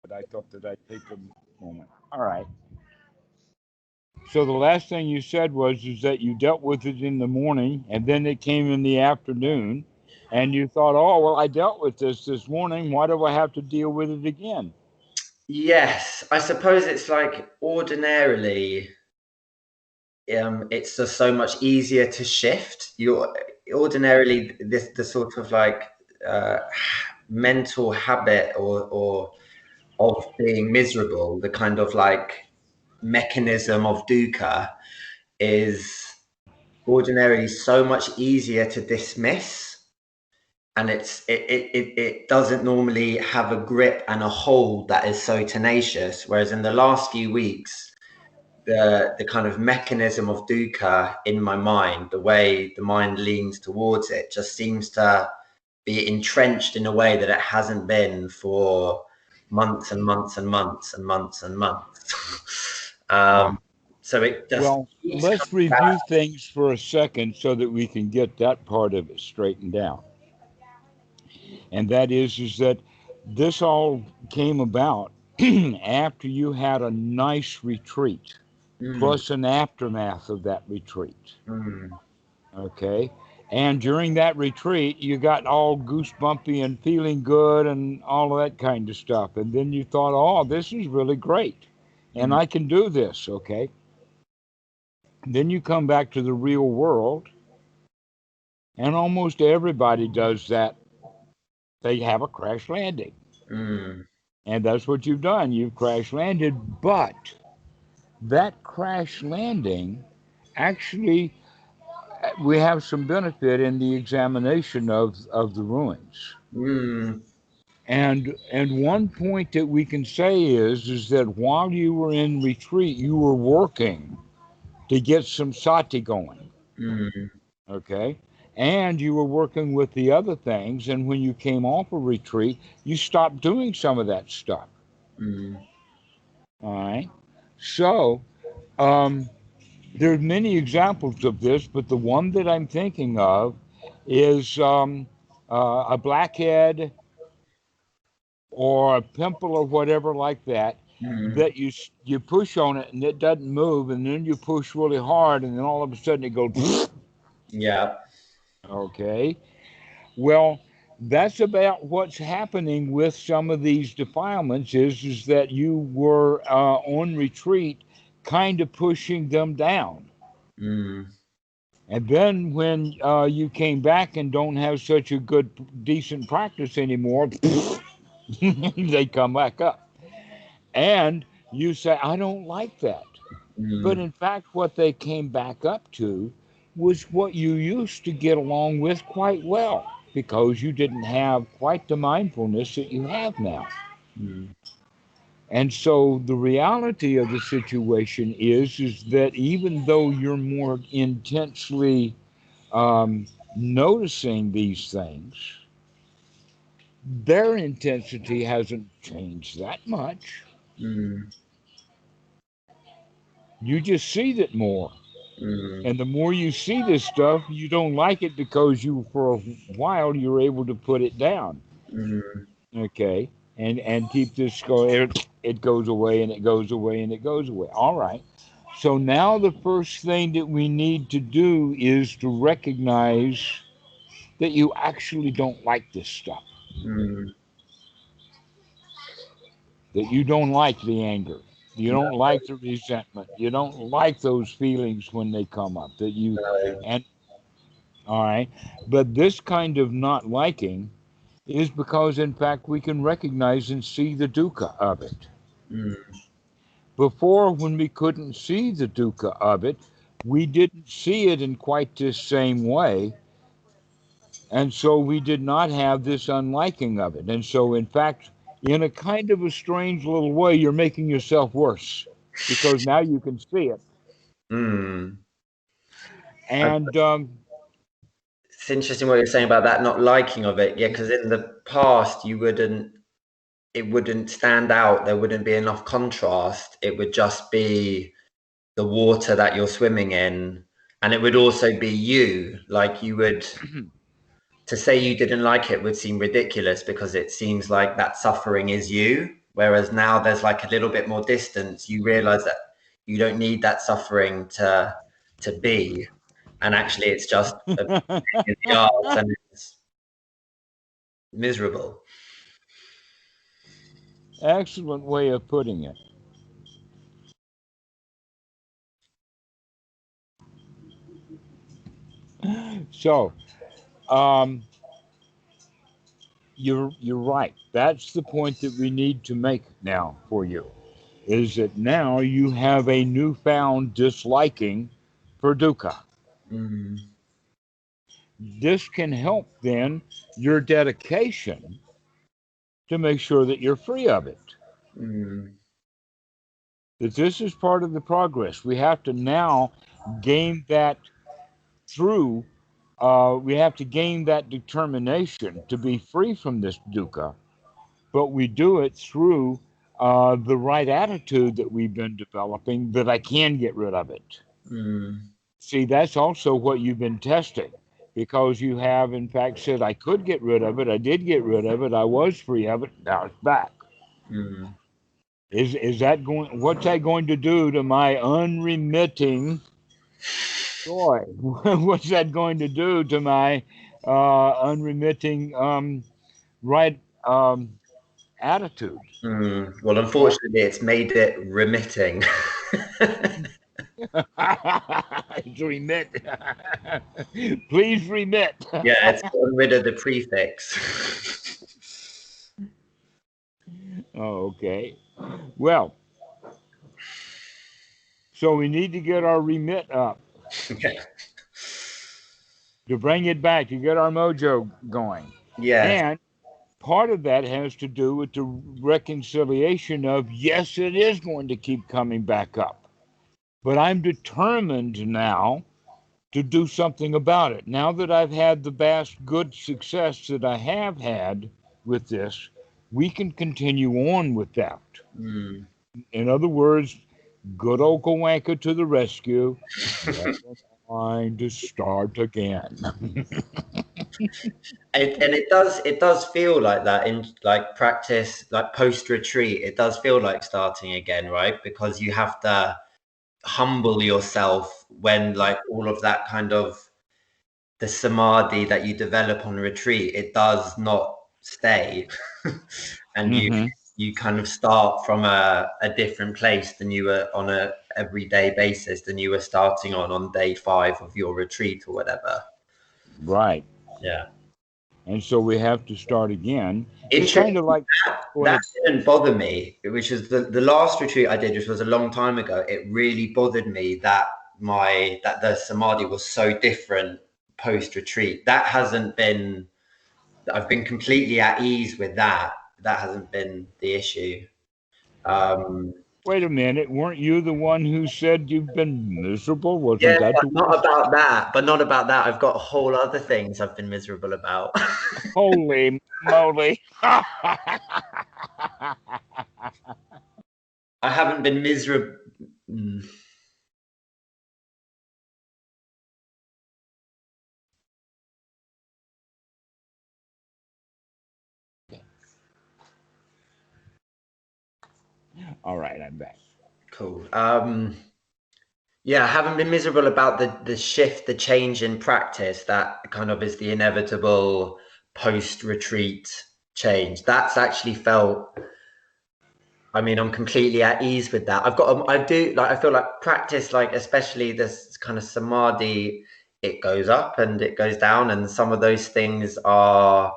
but I thought that I'd take a moment. All right. So the last thing you said was is that you dealt with it in the morning, and then it came in the afternoon, and you thought, oh well, I dealt with this morning. Why do I have to deal with it again? Yes, I suppose it's like ordinarily, it's just so much easier to shift. You're ordinarily the sort of like uh, mental habit or of being miserable, the kind of like mechanism of dukkha is ordinarily so much easier to dismiss, and it doesn't normally have a grip and a hold that is so tenacious. Whereas in the last few weeks, the kind of mechanism of dukkha in my mind, the way the mind leans towards it, just seems to be entrenched in a way that it hasn't been for months and months and months and months and months. Ah, So it just well, keeps let's coming back. review things for a second so that we can get that part of it straightened out. And that is that this all came about after you had a nice retreat, Mm, plus an aftermath of that retreat. mm, Okay. And during that retreat, you got all goosebumpy and feeling good and all of that kind of stuff. And then you thought, oh, this is really great. And mm, I can do this. Okay. Then you come back to the real world, and almost everybody does that. They have a crash landing. mm, And that's what you've done. You've crash landed. But that crash landing actually, we have some benefit in the examination of the ruins. mm, And one point that we can say is that while you were in retreat, you were working to get some sati going. mm, Okay. And you were working with the other things. And when you came off a retreat, you stopped doing some of that stuff. mm, All right. So um, there's many examples of this, but the one that I'm thinking of is a blackhead or a pimple or whatever like that, mm. that you push on it and it doesn't move, and then you push really hard, and then all of a sudden it goes. Yeah. Okay. Well, that's about what's happening with some of these defilements. Is that you were on retreat, kind of pushing them down. Mm, And then when you came back and don't have such a good, decent practice anymore, they come back up. And you say, I don't like that. But mm, in fact, what they came back up to was what you used to get along with quite well, because you didn't have quite the mindfulness that you have now. mm, And so the reality of the situation is that even though you're more intensely noticing these things, their intensity hasn't changed that much. mm, You just see it more. mm, And the more you see this stuff, you don't like it because you, for a while, you're able to put it down. mm, Okay. And keep this going. It goes away and it goes away and it goes away. All right. So now the first thing that we need to do is to recognize that you actually don't like this stuff, mm. that you don't like the anger. You don't like the resentment. You don't like those feelings when they come up. That you, No. and all right. But this kind of not liking is because, in fact, we can recognize and see the dukkha of it. Mm, Before, when we couldn't see the dukkha of it, we didn't see it in quite this same way. And so we did not have this unliking of it. And so, in fact, in a kind of a strange little way, you're making yourself worse because now you can see it. mm. I, And it's interesting what you're saying about that not liking of it. Yeah, because in the past it wouldn't stand out. There wouldn't be enough contrast. It would just be the water that you're swimming in, and it would also be you. Like you would, to say you didn't like it would seem ridiculous because it seems like that suffering is you. Whereas now there's like a little bit more distance. You realize that you don't need that suffering to be, and actually it's just a pain in the arse and it's miserable. Excellent way of putting it. So, you're right. That's the point that we need to make now for you, is that now you have a newfound disliking for dukkha. Mm. This can help then your dedication to make sure that you're free of it. Mm. That this is part of the progress. We have to now gain that through, we have to gain that determination to be free from this dukkha, but we do it through the right attitude that we've been developing, that I can get rid of it. Mm. See, that's also what you've been testing, because you have, in fact, said, I could get rid of it, I did get rid of it, I was free of it, now it's back. Mm. Is that going, what's that going to do to my unremitting joy? What's that going to do to my unremitting right attitude? Mm. Well, Well, unfortunately, it's made it remitting. it's remit. Please remit. Yeah, it's gotten rid of the prefix. Oh, okay. Well, so we need to get our remit up Okay. to bring it back, to get our mojo going. Yes. And part of that has to do with the reconciliation of, yes, it is going to keep coming back up, but I'm determined now to do something about it. Now that I've had the vast good success that I have had with this, we can continue on with that. Mm. In other words, good old Kawanka to the rescue. Never mind to start again. And it does feel like that in like practice, like post retreat. It does feel like starting again, right? Because you have to humble yourself when like all of that kind of the samadhi that you develop on retreat, it does not stay. And Mm-hmm. you kind of start from a different place than you were on a everyday basis than you were starting on day 5 of your retreat or whatever. Right. Yeah. And so we have to start again. It's kind Interesting. of like, go That ahead. didn't bother me, which is the last retreat I did, which was a long time ago. It really bothered me that that the samadhi was so different post retreat. That hasn't been. I've been completely at ease with that. That hasn't been the issue. Um, Wait a minute. Weren't you the one who said you've been miserable? yeah, Wasn't that but the not one? about that. But not about that. I've got whole other things I've been miserable about. Holy moly. I haven't been miserable. Mm. All right, I'm back. Cool. Yeah, I haven't been miserable about the shift, the change in practice that kind of is the inevitable post retreat change. That's actually felt. I mean, I'm completely at ease with that. I do like. I feel like practice, like especially this kind of samadhi, it goes up and it goes down, and some of those things are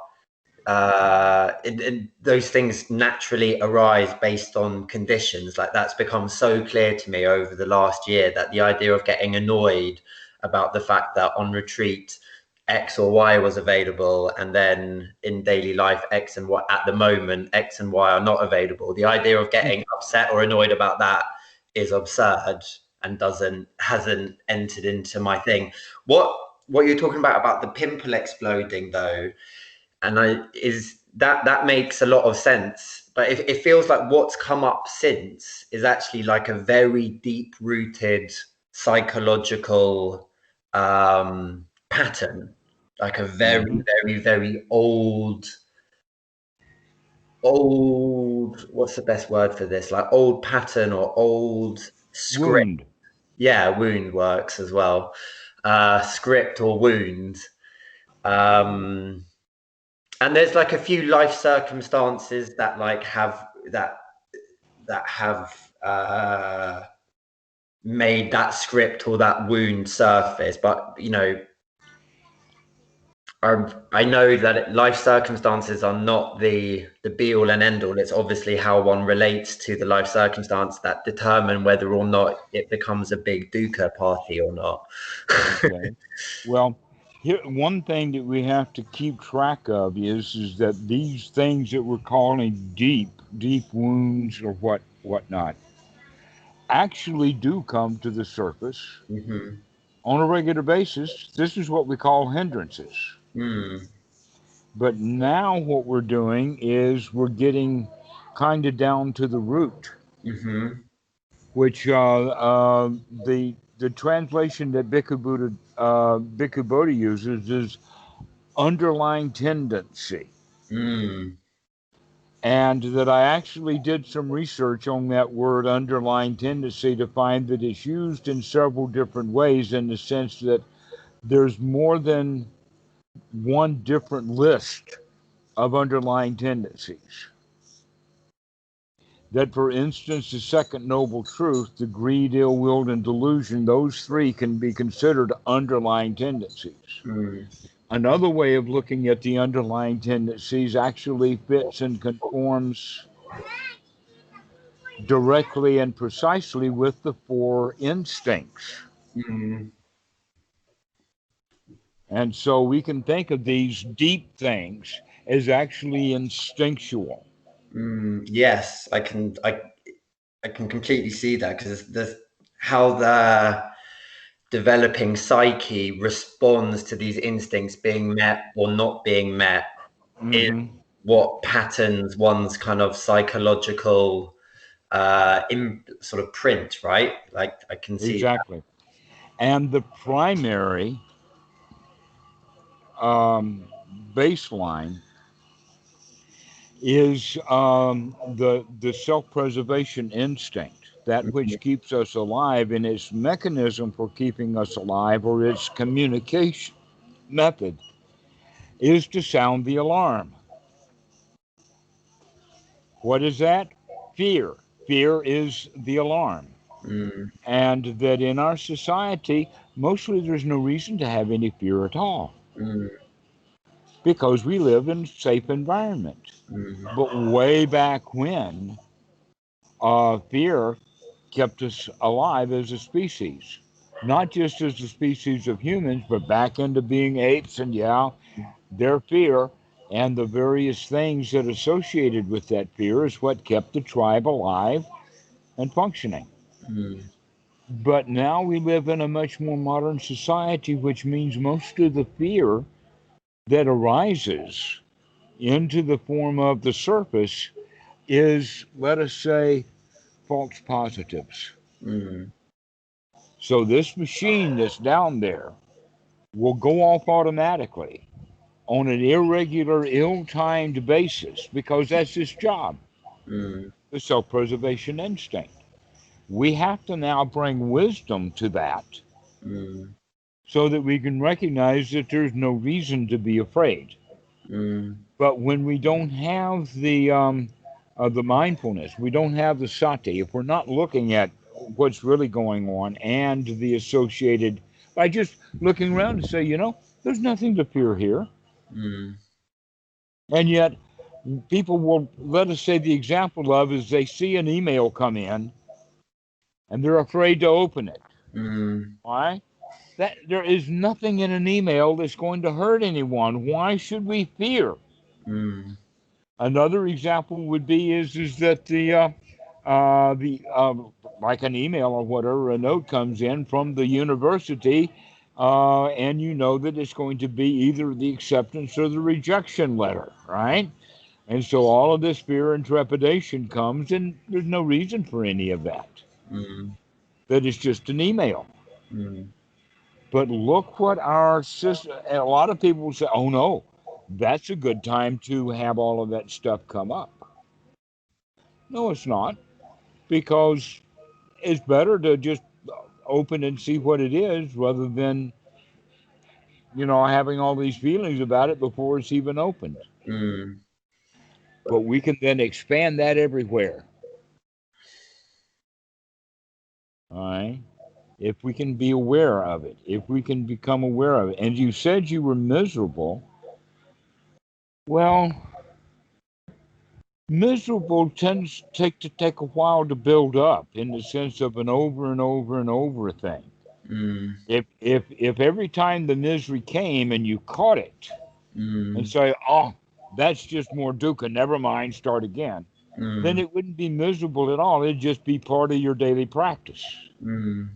those things naturally arise based on conditions. Like that's become so clear to me over the last year, that the idea of getting annoyed about the fact that on retreat X or Y was available, and then in daily life X and Y, at the moment X and Y are not available. The idea of getting upset or annoyed about that is absurd and hasn't entered into my thing. What you're talking about the pimple exploding though, and that makes a lot of sense, but it feels like what's come up since is actually like a very deep rooted psychological pattern, like a very Mm-hmm. very very old old, what's the best word for this? Like old pattern or old script. Wound. Yeah, wound works as well. Script or wound. Um, and there's like a few life circumstances that like have that have made that script or that wound surface. But you know, I know that life circumstances are not the be all and end all. It's obviously how one relates to the life circumstance that determine whether or not it becomes a big dukkha party or not. Okay. Well, here one thing that we have to keep track of is that these things that we're calling deep wounds or whatnot actually do come to the surface Mm-hmm. on a regular basis. This is what we call hindrances. Mm. But now what we're doing is we're getting kind of down to the root, Mm-hmm. which the translation that Bhikkhu Bodhi uses is underlying tendency. Mm. And that I actually did some research on that word underlying tendency to find that it's used in several different ways, in the sense that there's more than one different list of underlying tendencies. That, for instance, the second noble truth, the greed, ill will, and delusion, those three can be considered underlying tendencies. Mm. Another way of looking at the underlying tendencies actually fits and conforms directly and precisely with the four instincts. Mm. And so we can think of these deep things as actually instinctual. Mm. Yes, I can completely see that because the how the developing psyche responds to these instincts being met or not being met is Mm-hmm. what patterns one's kind of psychological sort of print, right? Like I can see that. Exactly. And the primary um, baseline is the self-preservation instinct, that Mhm. which keeps us alive, and its mechanism for keeping us alive, or its communication method, is to sound the alarm. What is that? Fear. Fear is the alarm. Mm. And that in our society, mostly there's no reason to have any fear at all, Mm. because we live in a safe environment. Mm. But way back when, fear kept us alive as a species, not just as a species of humans, but back into being apes. And yeah, their fear and the various things that associated with that fear is what kept the tribe alive and functioning. Mm. But now we live in a much more modern society, which means most of the fear that arises into the form of the surface is, let us say, false positives. Mm. So this machine that's down there will go off automatically on an irregular, ill timed basis, because that's its job, Mm. the self preservation instinct. We have to now bring wisdom to that Mm. so that we can recognize that there's no reason to be afraid. Mm. But when we don't have the mindfulness, we don't have the sati, if we're not looking at what's really going on and the associated, by just looking around and say, there's nothing to fear here. Mm. And yet, people will, let us say, the example of is they see an email come in and they're afraid to open it. Mm. Why? That there is nothing in an email that's going to hurt anyone. Why should we fear? Mm. Another example would be is that the like an email or whatever, a note comes in from the university, and you know that it's going to be either the acceptance or the rejection letter, right? And so all of this fear and trepidation comes, and there's no reason for any of that. Mm. That is just an email. Mm. But look what our system, and a lot of people say, oh no, that's a good time to have all of that stuff come up. No, it's not, because it's better to just open and see what it is rather than, having all these feelings about it before it's even opened. Mm. But we can then expand that everywhere. All right. If we can be aware of it, if we can become aware of it. And you said you were miserable. Well, miserable tends to take a while to build up in the sense of an over and over and over thing. Mm. If every time the misery came and you caught it and Mm. say, oh, that's just more dukkha, never mind, start again, then Mm. it wouldn't be miserable at all. It'd just be part of your daily practice. Mm.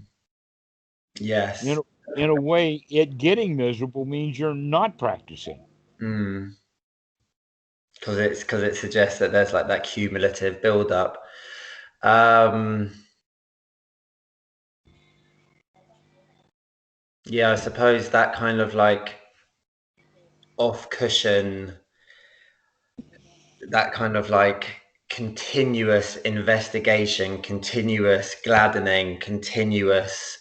In, Yes. in a way, it getting miserable means you're not practicing. Mm. Because it suggests that there's like that cumulative build-up. Um, yeah, I suppose that kind of like off cushion, that kind of like continuous investigation, continuous gladdening, continuous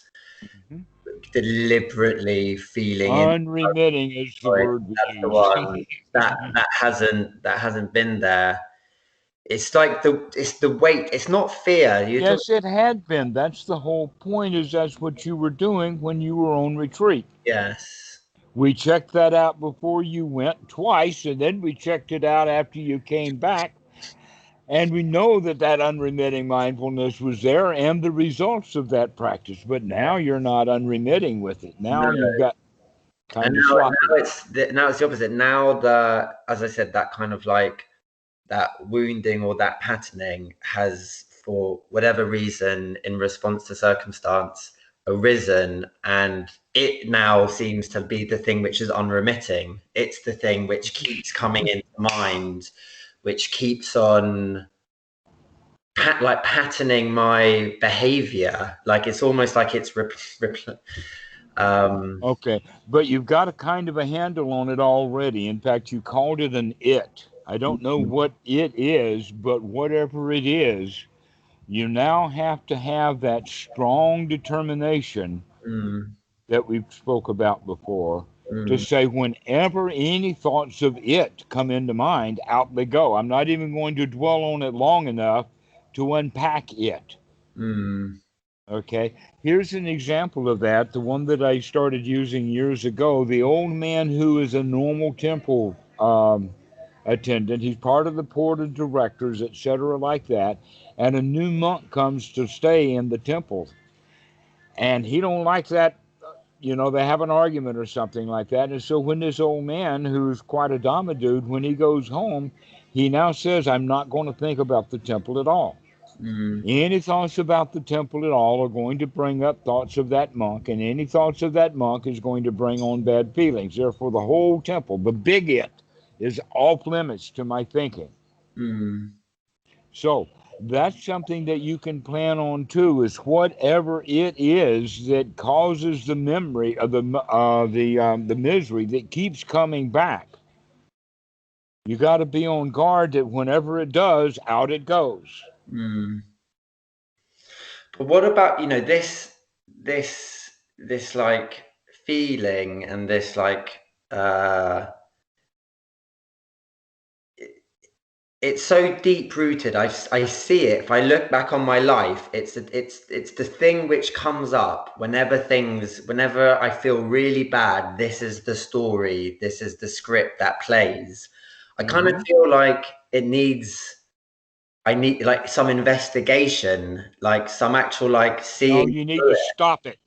Mhm. deliberately feeling in. Unremitting is the word we That's the use. one that hasn't been there. It's like it's the weight. It's not fear. You talk. Yes, it had been. That's the whole point, is that's what you were doing when you were on retreat. Yes. We checked that out before you went twice, and then we checked it out after you came back. And we know that that unremitting mindfulness was there and the results of that practice. But now you're not unremitting with it. Now No. you've got And kind of sloppy. now it's the opposite. Now as I said, that kind of like that wounding or that patterning has, for whatever reason, in response to circumstance, arisen, and it now seems to be the thing which is unremitting. It's the thing which keeps coming into mind, which keeps on patterning my behavior. Like it's almost like it's um, Okay, but you've got a kind of a handle on it already. In fact, you called it an it. I don't know what it is, but whatever it is, you now have to have that strong determination mm, that we've spoke about before to mm, say whenever any thoughts of it come into mind, out they go. I'm not even going to dwell on it long enough to unpack it. mm, Okay, here's an example of that, the one that I started using years ago. The old man who is a normal temple attendant, he's part of the board of directors, etc., like that, and a new monk comes to stay in the temple, and he don't like that. They have an argument or something like that. And so when this old man, who's quite a Dhamma dude, when he goes home, he now says, I'm not going to think about the temple at all. mm, Any thoughts about the temple at all are going to bring up thoughts of that monk, and any thoughts of that monk is going to bring on bad feelings. Therefore, the whole temple, the big it, is off limits to my thinking. mm, So that's something that you can plan on too. Is whatever it is that causes the memory of the misery that keeps coming back. You got to be on guard that whenever it does, out it goes. mm. But what about, this like feeling and this like uh it's so deep rooted. I see it. If I look back on my life, it's the thing which comes up whenever I feel really bad. This is the story. This is the script that plays. I kind of Hmm. feel like I need like some investigation, like some actual like No, seeing you need through to it. stop it.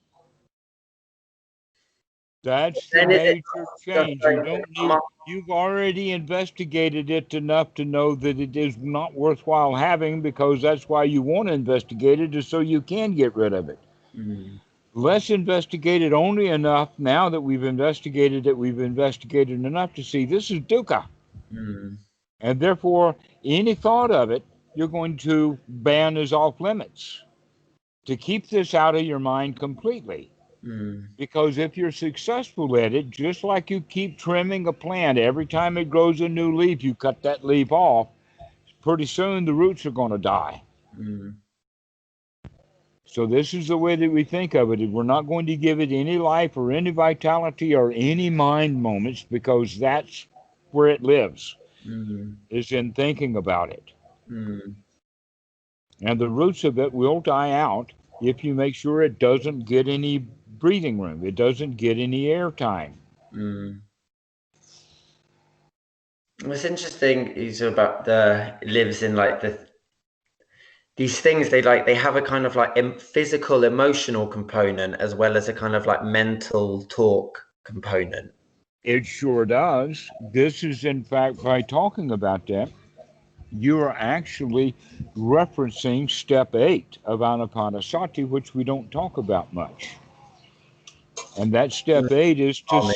That's the Then is it major just change. You going to don't come need, up? you've already investigated it enough to know that it is not worthwhile having, because that's why you want to investigate it, is so you can get rid of it. Mm, Let's investigate it only enough. Now that we've investigated it, we've investigated enough to see this is dukkha. mm, And therefore, any thought of it, you're going to ban as off limits to keep this out of your mind completely. mm, Because if you're successful at it, just like you keep trimming a plant, every time it grows a new leaf, you cut that leaf off, pretty soon the roots are going to die. So this is the way that we think of it. We're not going to give it any life or any vitality or any mind moments, because that's where it lives, is in thinking about it. And the roots of it will die out if you make sure it doesn't get any breathing room. It doesn't get any air time. What's interesting is about lives in like these things. They have a kind of like physical, emotional component, as well as a kind of like mental talk component. It sure does. This is, in fact, by talking about that, you are actually referencing step 8 of Anapanasati, which we don't talk about much. And that step 8 is to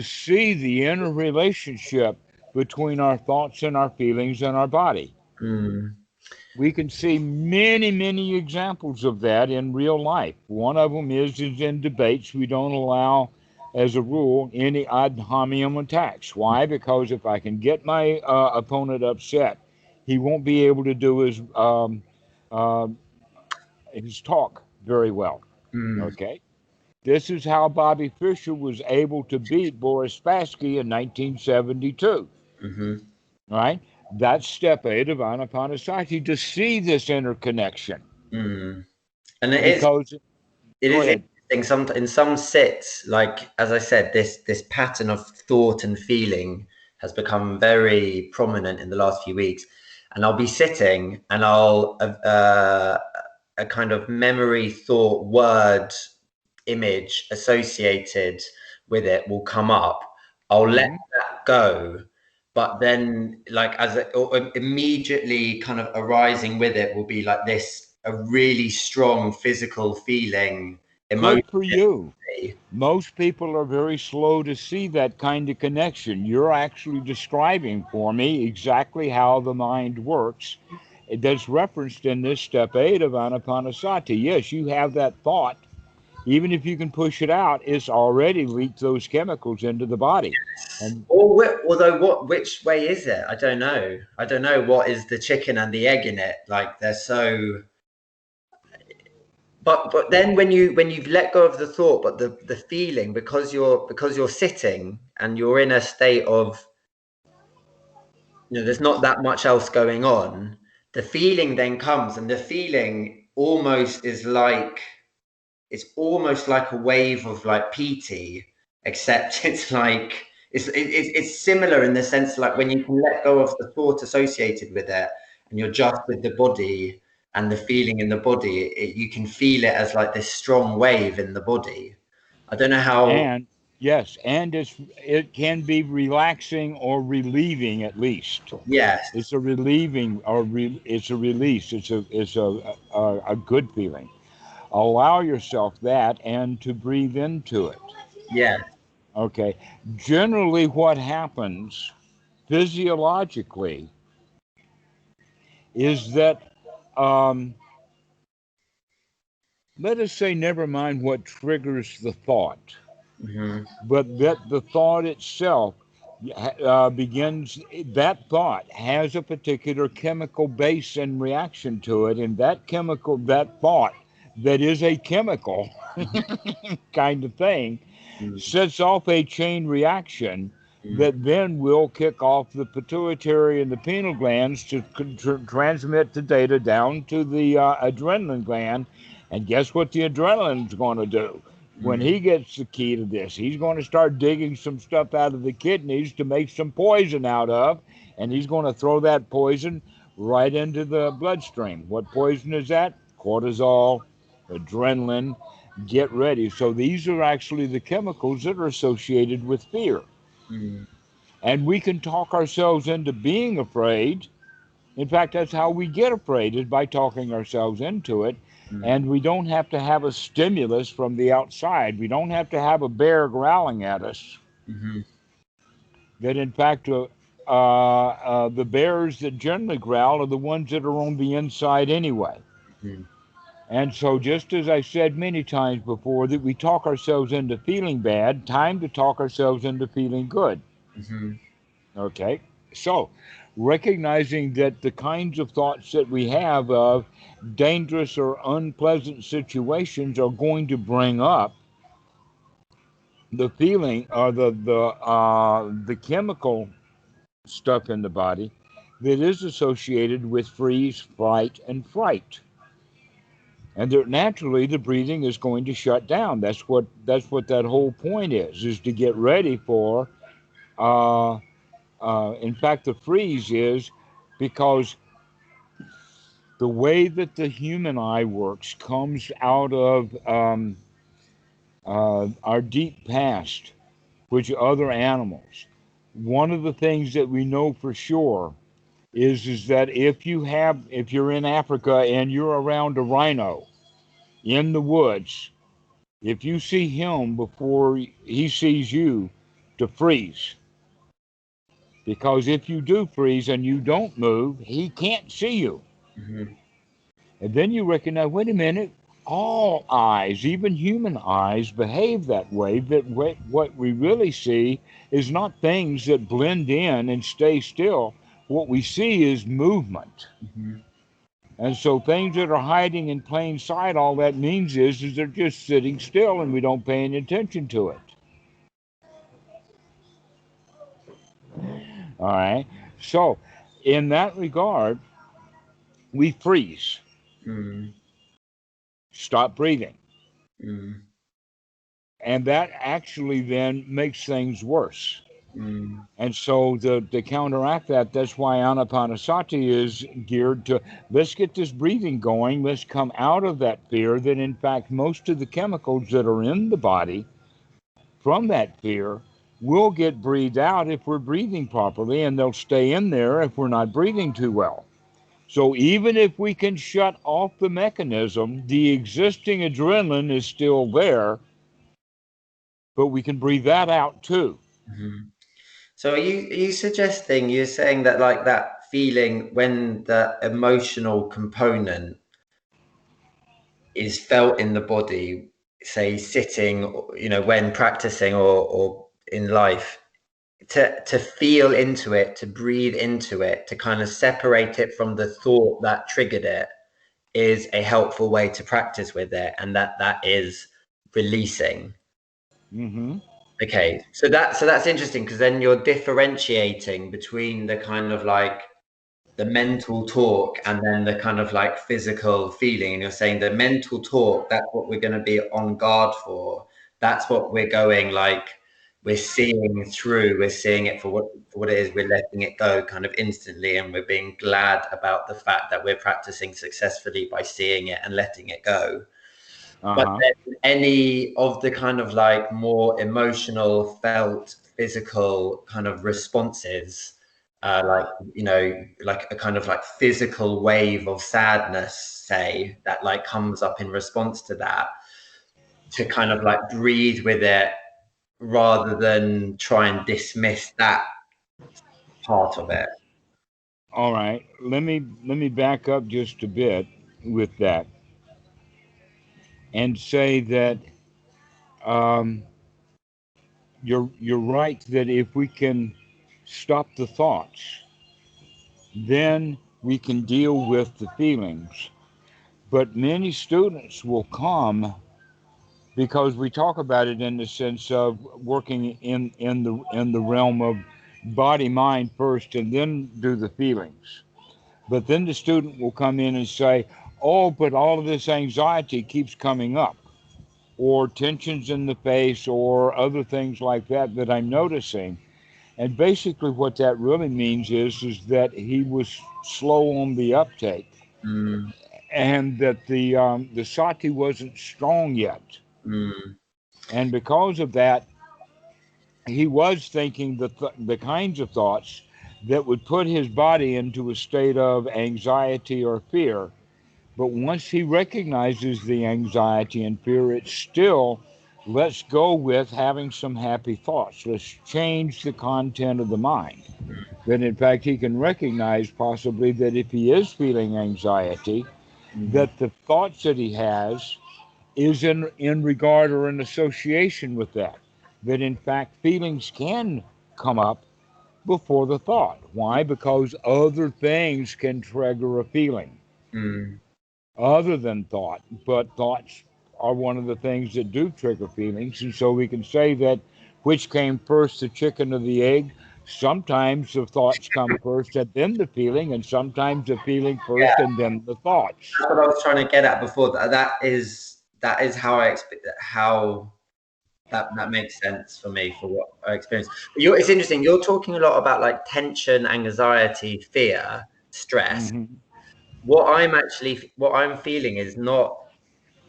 see the inner relationship between our thoughts and our feelings and our body. We can see many, many examples of that in real life. One of them is in debates. We don't allow, as a rule, any ad hominem attacks. Why? Because if I can get my opponent upset, he won't be able to do his talk very well. Okay? This is how Bobby Fischer was able to beat Boris Spassky in 1972. Right? That's step 8 of Anapanasati, to see this interconnection. And it is interesting. In some sits, like as I said, this pattern of thought and feeling has become very prominent in the last few weeks. And I'll be sitting, and I'll a kind of memory, thought, word, image associated with it will come up. I'll let that go. But then, like, immediately kind of arising with it will be like a really strong physical feeling. Good for you. Most people are very slow to see that kind of connection. You're actually describing for me exactly how the mind works. That's referenced in this step 8 of Anapanasati. Yes, you have that thought. Even if you can push it out, it's already leaked those chemicals into the body. Although which way is it? I don't know. I don't know what is the chicken and the egg in it. Like they're so. But then when you've let go of the thought, but the feeling, because you're sitting and you're in a state of, there's not that much else going on. The feeling then comes, and the feeling almost is like. It's almost like a wave of like PT, except it's like it's similar in the sense like when you can let go of the thought associated with it, and you're just with the body and the feeling in the body. You can feel it as like this strong wave in the body. I don't know how. And yes, and it can be relaxing or relieving at least. Yes, it's a relieving it's a release. It's a good feeling. Allow yourself that and to breathe into it. Yeah. Okay. Generally, what happens physiologically is that, let us say, never mind what triggers the thought, but that the thought itself that thought has a particular chemical base and reaction to it, and that thought that is a chemical kind of thing sets off a chain reaction that then will kick off the pituitary and the pineal glands to transmit the data down to the adrenaline gland. And guess what the adrenaline's going to do? When he gets the key to this, he's going to start digging some stuff out of the kidneys to make some poison out of, and he's going to throw that poison right into the bloodstream. What poison is that? Cortisol, adrenaline. Get ready. So these are actually the chemicals that are associated with fear. And we can talk ourselves into being afraid. In fact, that's how we get afraid, is by talking ourselves into it. And we don't have to have a stimulus from the outside. We don't have to have a bear growling at us. That, in fact, the bears that generally growl are the ones that are on the inside anyway. And so, just as I said many times before, that we talk ourselves into feeling bad, time to talk ourselves into feeling good. Okay? So, recognizing that the kinds of thoughts that we have of dangerous or unpleasant situations are going to bring up the feeling or the chemical stuff in the body that is associated with freeze, flight, and fright. And that naturally the breathing is going to shut down. That's what that whole point is to get ready for. Uh, in fact, the freeze is because the way that the human eye works comes out of our deep past, which other animals. One of the things that we know for sure is that if you're in Africa and you're around a rhino in the woods, if you see him before he sees you, to freeze. Because if you do freeze and you don't move, he can't see you. Mm-hmm. And then you recognize, wait a minute, all eyes, even human eyes, behave that way. That what we really see is not things that blend in and stay still. What we see is movement. Mm-hmm. And so things that are hiding in plain sight, all that means is they're just sitting still and we don't pay any attention to it. All right. So in that regard, we freeze, Mm. stop breathing. Mm. And that actually then makes things worse. Mm. And so to counteract that, that's why Anapanasati is geared to, let's get this breathing going. Let's come out of that fear that, in fact, most of the chemicals that are in the body from that fear will get breathed out if we're breathing properly, and they'll stay in there if we're not breathing too well. So even if we can shut off the mechanism, the existing adrenaline is still there, but we can breathe that out too. Mm-hmm. So are you suggesting, you're saying that like that feeling when the emotional component is felt in the body, say sitting, when practicing or in life, to feel into it, to breathe into it, to kind of separate it from the thought that triggered it is a helpful way to practice with it, and that is releasing. Mm-hmm. Okay, so that's interesting, because then you're differentiating between the kind of like the mental talk and then the kind of like physical feeling, and you're saying the mental talk, that's what we're going to be on guard for. That's what we're going, like, we're seeing through, we're seeing it for what it is, we're letting it go kind of instantly, and we're being glad about the fact that we're practicing successfully by seeing it and letting it go. But Uh-huh. then any of the kind of like more emotional, felt, physical kind of responses, like, like a kind of like physical wave of sadness, say, that like comes up in response to that, to kind of like breathe with it rather than try and dismiss that part of it. All right. Let me back up just a bit with that and say that um, you're right that if we can stop the thoughts, then we can deal with the feelings. But many students will come because we talk about it in the sense of working in the realm of body mind first and then do the feelings. But then the student will come in and say, oh, but all of this anxiety keeps coming up, or tensions in the face, or other things like that that I'm noticing. And basically, what that really means is that he was slow on the uptake, Mm, and that the sati wasn't strong yet. mm, And because of that, he was thinking the kinds of thoughts that would put his body into a state of anxiety or fear. But once he recognizes the anxiety and fear, it's still, let's go with having some happy thoughts. Let's change the content of the mind. That in fact he can recognize possibly that if he is feeling anxiety, mm, that the thoughts that he has is in regard or in association with that. That in fact feelings can come up, before the thought. Why? Because other things can trigger a feeling Mm. other than thought, but thoughts are one of the things that do trigger feelings. And so we can say that which came first, the chicken or the egg? Sometimes the thoughts come first and then the feeling, and sometimes the feeling first and then the thoughts. That's what I was trying to get at before. That is how I expect how that makes sense for me for what I experience. It's interesting. You're talking a lot about like tension, anxiety, fear, stress. Hmm. What I'm feeling is not.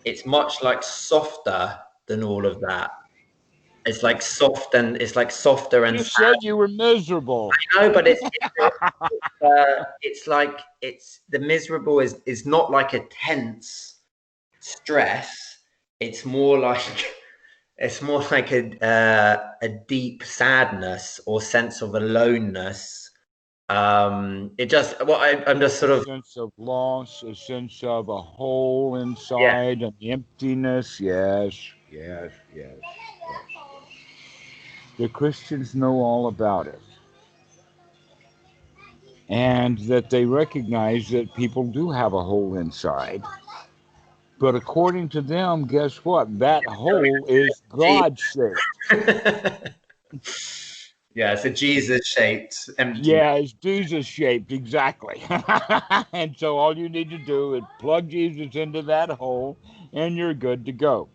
It's much like softer than all of that. It's like softer and You sad. said you were miserable. No, but it's like it's the miserable is not like a tense stress. It's more like a deep sadness or sense of aloneness. It just I'm just A sort of sense of loss, a sense of a hole yeah. inside, an emptiness. Yes, yes, yes, yes. The Christians know all about it. And that they recognize that people do have a hole inside. But according to them, guess what? That hole is God shaped. Yeah, it's a Jesus shaped emptiness. Yeah, it's Jesus shaped, exactly. And so all you need to do is plug Jesus into that hole and you're good to go.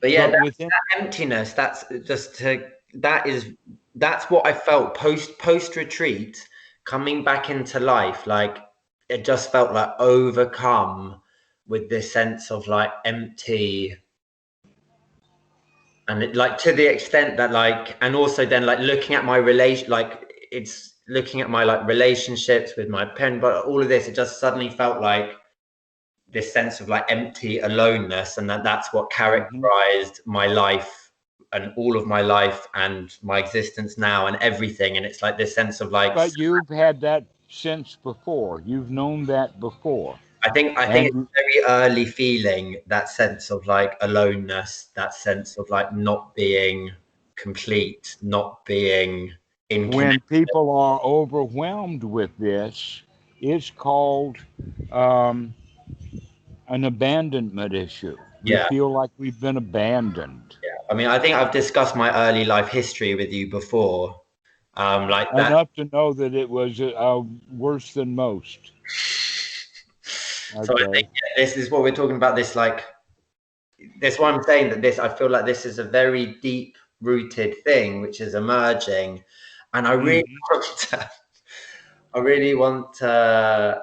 But yeah, But that's within, that emptiness. That's what I felt post retreat, coming back into life. Like it just felt like overcome with this sense of like empty, and like to the extent that like, and also then like looking at my relation, like it's looking at my like relationships with my pen, but all of this, it just suddenly felt like this sense of like empty aloneness, and that's what Mhm. characterized my life and all of my life and my existence now and everything. And it's like this sense of like But you've had that sense before. You've known that before. I think it's And a very early feeling, that sense of like aloneness, that sense of like not being complete, not being in connection. when people are overwhelmed with this, it's called um, an abandonment issue. We Yeah, feel like we've been abandoned. I mean, I think I've discussed my early life history with you before, like that. Enough to know that it was worse than most. So I Okay. think this is what we're talking about, this like that's why I'm saying that I feel like this is a very deep rooted thing which is emerging, and Mhm. I really want to.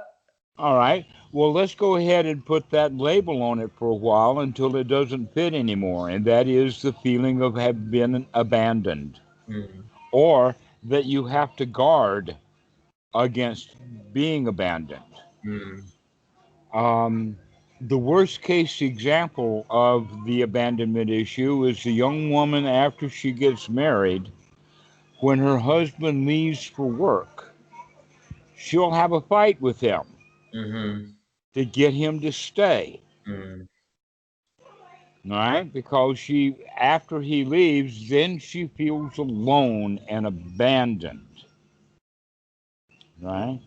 All right. Well, let's go ahead and put that label on it for a while until it doesn't fit anymore. And that is the feeling of have been abandoned Mm, or that you have to guard against being abandoned. mm, Um, the worst case example of the abandonment issue is the young woman after she gets married, when her husband leaves for work, she'll have a fight with him mm-hmm, to get him to stay. mm, All right, because after he leaves, then she feels alone and abandoned. Right,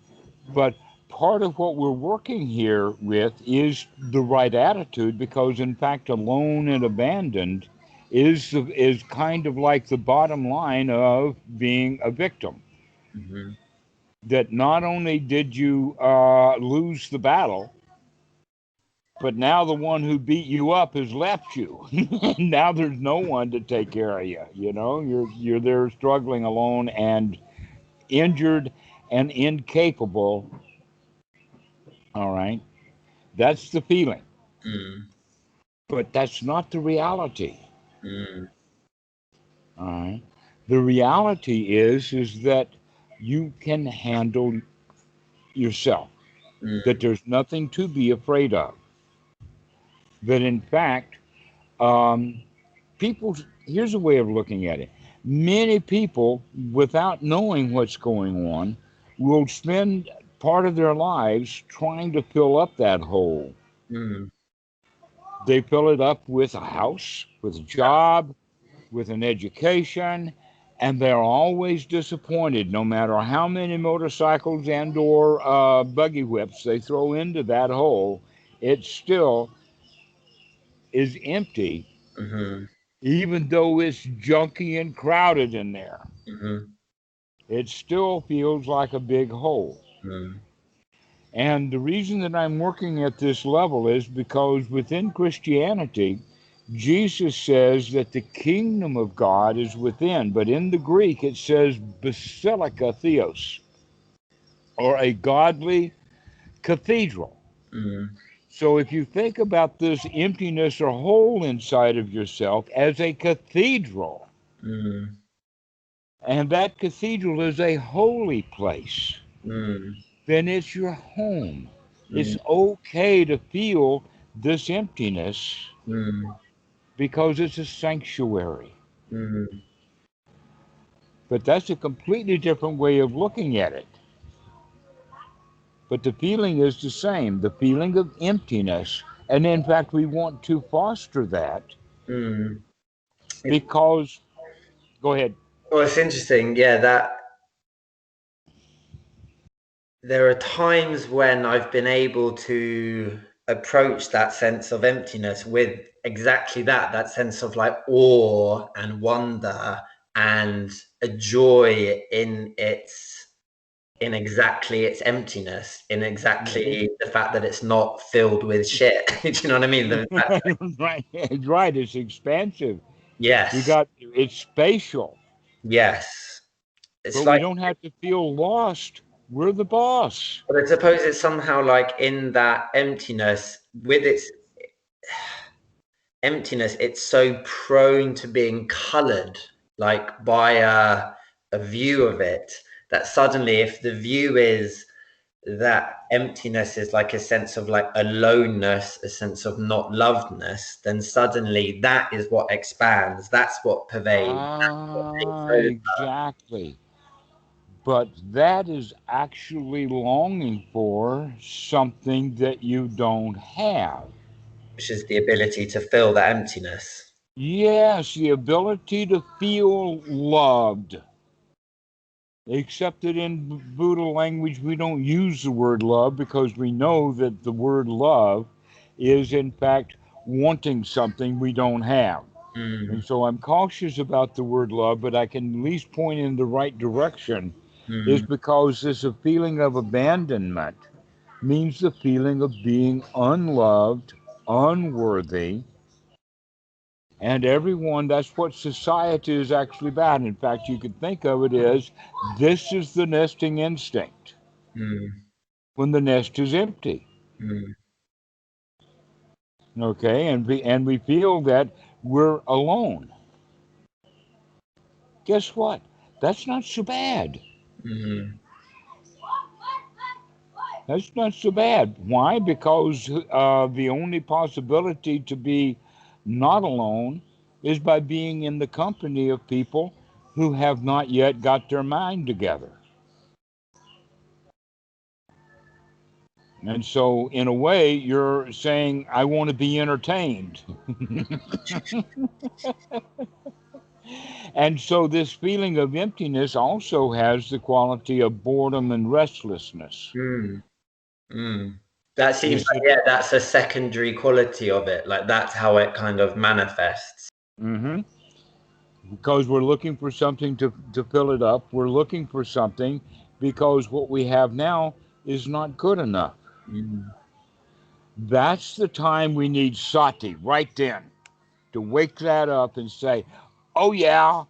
but part of what we're working here with is the right attitude, because in fact, alone and abandoned is kind of like the bottom line of being a victim. mm-hmm, That not only did you lose the battle, but now the one who beat you up has left you. And now there's no one to take care of you. You know, you're there struggling alone and injured and incapable. All right, that's the feeling, mm, but that's not the reality. mm, All right, the reality is that you can handle yourself. That mm, there's nothing to be afraid of. That in fact, um, people, here's a way of looking at it. Many people, without knowing what's going on, will spend part of their lives trying to fill up that hole. mm, They fill it up with a house, with a job, with an education, and they're always disappointed no matter how many motorcycles and or buggy whips they throw into that hole. It still is empty, Mm-hmm. even though it's junky and crowded in there. Mm-hmm. It still feels like a big hole. Mm. And the reason that I'm working at this level is because within Christianity, Jesus says that the kingdom of God is within, but in the Greek it says basilica theos, or a godly cathedral. Mm. So if you think about this emptiness or hole inside of yourself as a cathedral, Mm. and that cathedral is a holy place, Mm. then it's your home. It's Mm. okay to feel this emptiness Mm. because it's a sanctuary. Mm. But that's a completely different way of looking at it. But the feeling is the same, the feeling of emptiness. And in fact, we want to foster that Mm. because, go ahead. Well, it's interesting, yeah, that there are times when I've been able to approach that sense of emptiness with exactly that sense of like awe and wonder and a joy in exactly its emptiness, in Mhm. exactly the fact that it's not filled with shit. Do you know what I mean? The fact, Right, right. It's expansive. You yes, got it's spatial, yes. It's but we like, don't have to feel lost. We're the boss. but I suppose it's somehow like in that emptiness, with its emptiness, it's so prone to being colored like by a view of it, that suddenly if the view is that emptiness is like a sense of like aloneness, a sense of not lovedness, then suddenly that is what expands, that's what pervades, that's what takes Ah, over, exactly. But that is actually longing for something that you don't have. which is the ability to fill that emptiness. Yes, the ability to feel loved. Except that in Buddha language, we don't use the word love because we know that the word love is, in fact, wanting something we don't have. And Mm, so I'm cautious about the word love, but I can at least point in the right direction, is mm, because this a feeling of abandonment means the feeling of being unloved, unworthy, and everyone, that's what society is actually about. In fact, you could think of it as this is the nesting instinct mm, when the nest is empty. mm. Okay, and we feel that we're alone. Guess what? That's not so bad. Mm. That's not so bad. Why? Because the only possibility to be not alone is by being in the company of people who have not yet got their mind together. And so, in a way, you're saying, I want to be entertained. And so, this feeling of emptiness also has the quality of boredom and restlessness. Mm. Mm. That seems Is like, that yeah, that's a secondary quality of it. Like that's how it kind of manifests. hmm because we're looking for something to fill it up. We're looking for something because what we have now is not good enough. Mm. That's the time we need sati right then to wake that up and say, oh, yeah,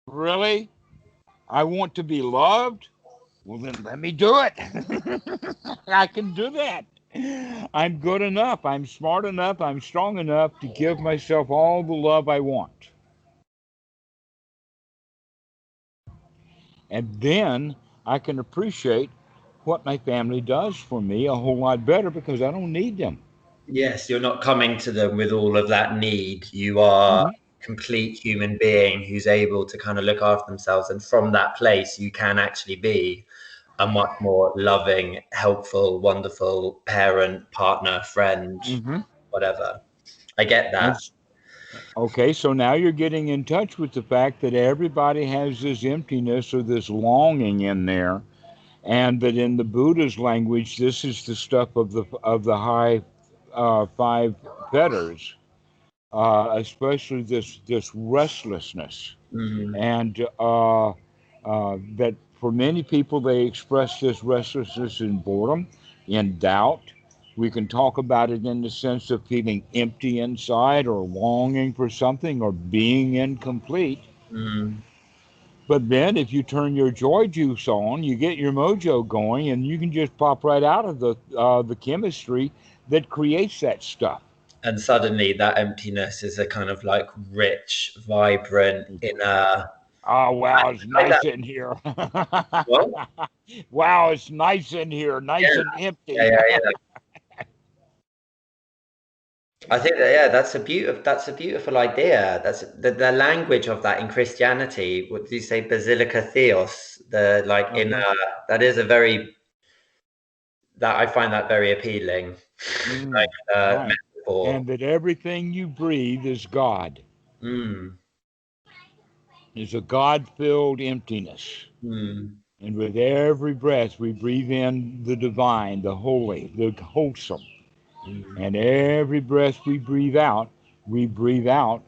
really? I want to be loved? Well, then let me do it. I can do that. I'm good enough. I'm smart enough. I'm strong enough to give myself all the love I want. And then I can appreciate what my family does for me a whole lot better because I don't need them. Yes, you're not coming to them with all of that need. You are Mhm. a complete human being who's able to kind of look after themselves. And from that place, you can actually be a much more loving, helpful, wonderful parent, partner, friend, Mhm. whatever. I get And, that. Okay, so now you're getting in touch with the fact that everybody has this emptiness or this longing in there, and that in the Buddha's language, this is the stuff of the high five fetters, especially this restlessness, Mm, and that for many people they express this restlessness in boredom, in doubt. We can talk about it in the sense of feeling empty inside or longing for something or being incomplete. mm, But then if you turn your joy juice on, you get your mojo going, and you can just pop right out of the chemistry that creates that stuff. and suddenly that emptiness is a kind of like rich, vibrant inner. Oh wow, it's Like that. nice in here. Well, Wow, it's nice in here, yeah, nice and yeah, empty. yeah, yeah. I think that yeah, that's a beautiful idea. That's the language of that in Christianity. What do you say, Basilica Theos? The like inner. Okay. That is a very that I find that very appealing. Mm, right. Metaphor. And that everything you breathe is God. Mm, Is a God-filled emptiness. mm, And with every breath, we breathe in the divine, the holy, the wholesome. mm, And every breath we breathe out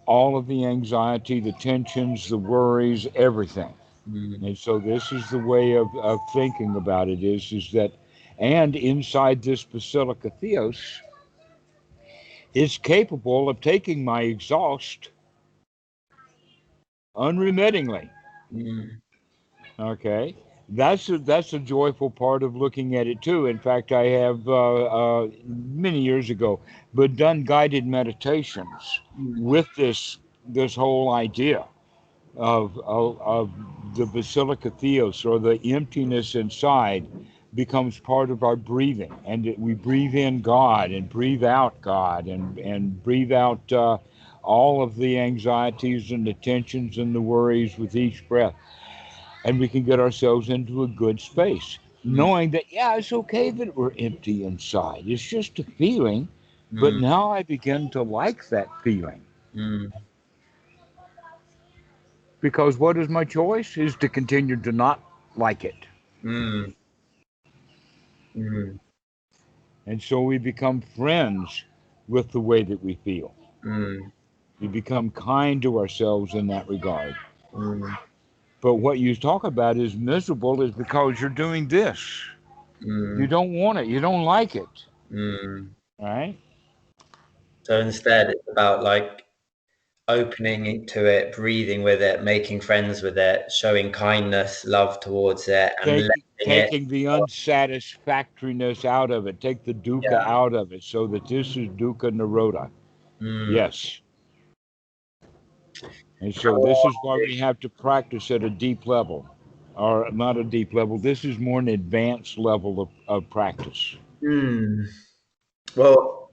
all of the anxiety, the tensions, the worries, everything. mm, And so this is the way of thinking about it is that, and inside this Basilica Theos, it's capable of taking my exhaust unremittingly. mm, Okay, that's a joyful part of looking at it too. In fact, I have many years ago, but done guided meditations mm, with this whole idea of the Basilica Theos, or the emptiness inside, becomes part of our breathing, and we breathe in God and breathe out God and breathe out all of the anxieties and the tensions and the worries with each breath, and we can get ourselves into a good space, mm, knowing that yeah, it's okay that we're empty inside. It's just a feeling, but mm, now I begin to like that feeling. mm, Because what is my choice? Is to continue to not like it. mm, mm, And so we become friends with the way that we feel. mm, We become kind to ourselves in that regard. mm, But what you talk about is miserable is because you're doing this. You mm, don't want it. You don't like it. mm. All right? So instead, it's about like opening into it, breathing with it, making friends with it, showing kindness, love towards it, and letting it. Taking the unsatisfactoriness out of it. Take the dukkha Yeah. out of it so that this is dukkha nirodha. Mm. Yes. And so this is why we have to practice at a deep level, or not a deep level. This is more an advanced level of practice. Mm. Well,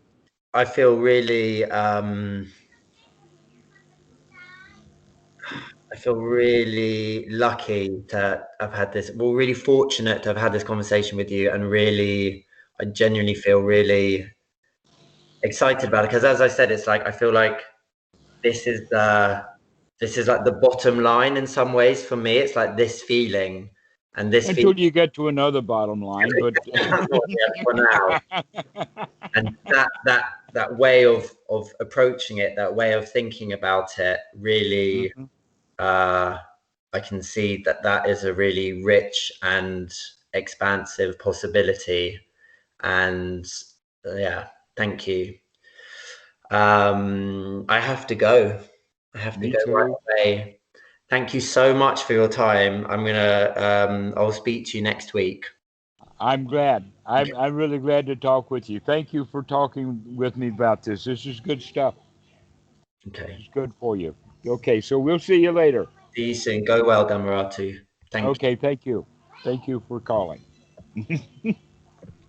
I feel really, I feel really lucky to have had this. Well, really fortunate to have had this conversation with you, and really, I genuinely feel really excited about it because, as I said, it's like I feel like this is the this is like the bottom line in some ways for me. It's like this feeling, and this feeling Until you get to another bottom line, but for now, and that way of approaching it, that way of thinking about it, really, Mhm. I can see that that is a really rich and expansive possibility. And yeah, thank you. I have to go. I have to Me go right too. away. Thank you so much for your time. I'll speak to you next week. I'm glad. I'm really glad to talk with you. Thank you for talking with me about this. This is good stuff. This Okay. is good for you. Okay, so we'll see you later. See you soon. Go well, Dhammarato. Thank you. Okay, thank you. Thank you for calling.